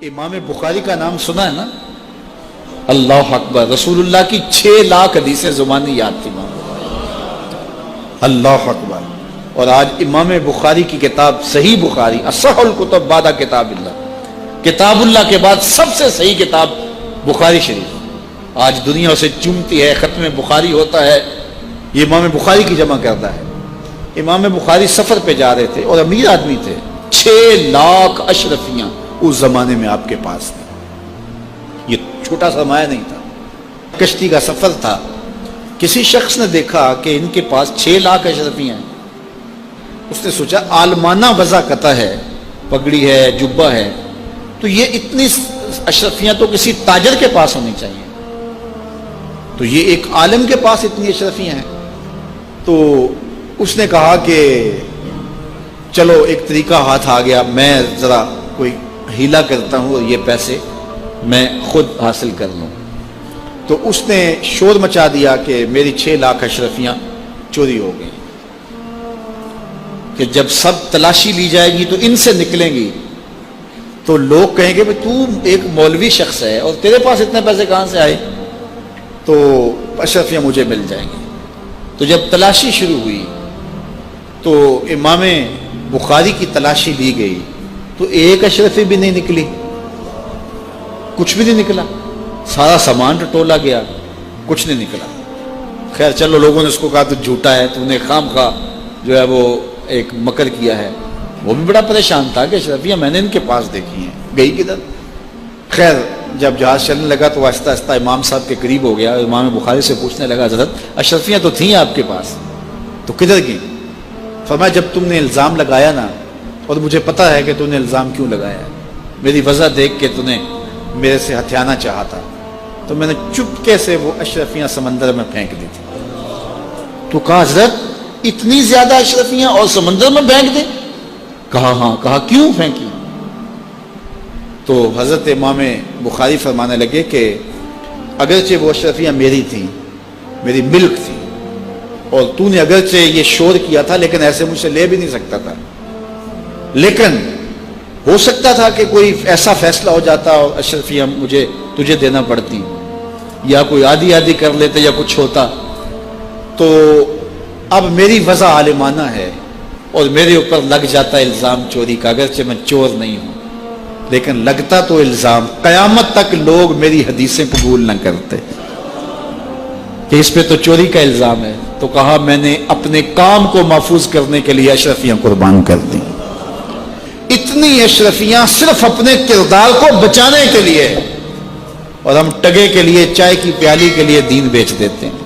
امام بخاری کا نام سنا ہے نا؟ اللہ اکبر، رسول اللہ کی 6 لاکھ حدیثیں زبانی یاد تھی امام بخاری، اللہ اکبر۔ اور آج امام بخاری کی کتاب صحیح بخاری، اصح الکتب بعد کتاب اللہ، کتاب اللہ کے بعد سب سے صحیح کتاب بخاری شریف، آج دنیا اسے چومتی ہے، ختم بخاری ہوتا ہے، یہ امام بخاری کی جمع کرتا ہے۔ امام بخاری سفر پہ جا رہے تھے اور امیر آدمی تھے، 6 لاکھ اشرفیاں اس زمانے میں آپ کے پاس تھے، یہ چھوٹا سرمایہ نہیں تھا، کشتی کا سفر تھا۔ کسی شخص نے دیکھا کہ ان کے پاس 6 لاکھ اشرفیاں ہیں، اس نے سوچا عالمانہ وضع قطع ہے، پگڑی ہے، جبہ ہے، تو یہ اتنی اشرفیاں تو کسی تاجر کے پاس ہونی چاہیے، تو یہ ایک عالم کے پاس اتنی اشرفیاں ہیں۔ تو اس نے کہا کہ چلو ایک طریقہ ہاتھ آ گیا، میں ذرا کوئی ہیلا کرتا ہوں اور یہ پیسے میں خود حاصل کر لوں۔ تو اس نے شور مچا دیا کہ میری 6 لاکھ اشرفیاں چوری ہو گئی، کہ جب سب تلاشی لی جائے گی تو ان سے نکلیں گی تو لوگ کہیں گے تو ایک مولوی شخص ہے اور تیرے پاس اتنے پیسے کہاں سے آئے، تو اشرفیاں مجھے مل جائیں گی۔ تو جب تلاشی شروع ہوئی تو امام بخاری کی تلاشی لی گئی تو ایک اشرفی بھی نہیں نکلی، کچھ بھی نہیں نکلا، سارا سامان ٹٹولا گیا، کچھ نہیں نکلا۔ خیر چلو، لوگوں نے اس کو کہا تو جھوٹا ہے، تو نے خام خواہ جو ہے وہ ایک مکر کیا ہے۔ وہ بھی بڑا پریشان تھا کہ اشرفیاں میں نے ان کے پاس دیکھی ہیں، گئی کدھر؟ خیر جب جہاز چلنے لگا تو آہستہ آہستہ امام صاحب کے قریب ہو گیا، امام بخاری سے پوچھنے لگا حضرت اشرفیاں تو تھیں آپ کے پاس، تو کدھر گئیں؟ فرمایا جب تم نے الزام لگایا نا، اور مجھے پتہ ہے کہ تم نے الزام کیوں لگایا ہے، میری وجہ دیکھ کے تم نے میرے سے ہتھیانا چاہا تھا، تو میں نے چپکے سے وہ اشرفیاں سمندر میں پھینک دی تھی۔ تو کہا حضرت اتنی زیادہ اشرفیاں اور سمندر میں پھینک دیں؟ کہا ہاں۔ کہا کیوں پھینکی؟ تو حضرت امام بخاری فرمانے لگے کہ اگرچہ وہ اشرفیاں میری تھیں، میری ملک تھی، اور تو نے اگرچہ یہ شور کیا تھا لیکن ایسے مجھ سے لے بھی نہیں سکتا تھا، لیکن ہو سکتا تھا کہ کوئی ایسا فیصلہ ہو جاتا اور اشرفیاں مجھے تجھے دینا پڑتی، یا کوئی آدھی آدھی کر لیتے یا کچھ ہوتا، تو اب میری وضع عالمانہ ہے اور میرے اوپر لگ جاتا الزام چوری کا، اگرچہ میں چور نہیں ہوں لیکن لگتا تو الزام، قیامت تک لوگ میری حدیثیں قبول نہ کرتے کہ اس پہ تو چوری کا الزام ہے۔ تو کہا میں نے اپنے کام کو محفوظ کرنے کے لیے اشرفیاں قربان کر دی، اتنی اشرفیاں صرف اپنے کردار کو بچانے کے لیے، اور ہم ٹگے کے لیے، چائے کی پیالی کے لیے دین بیچ دیتے ہیں۔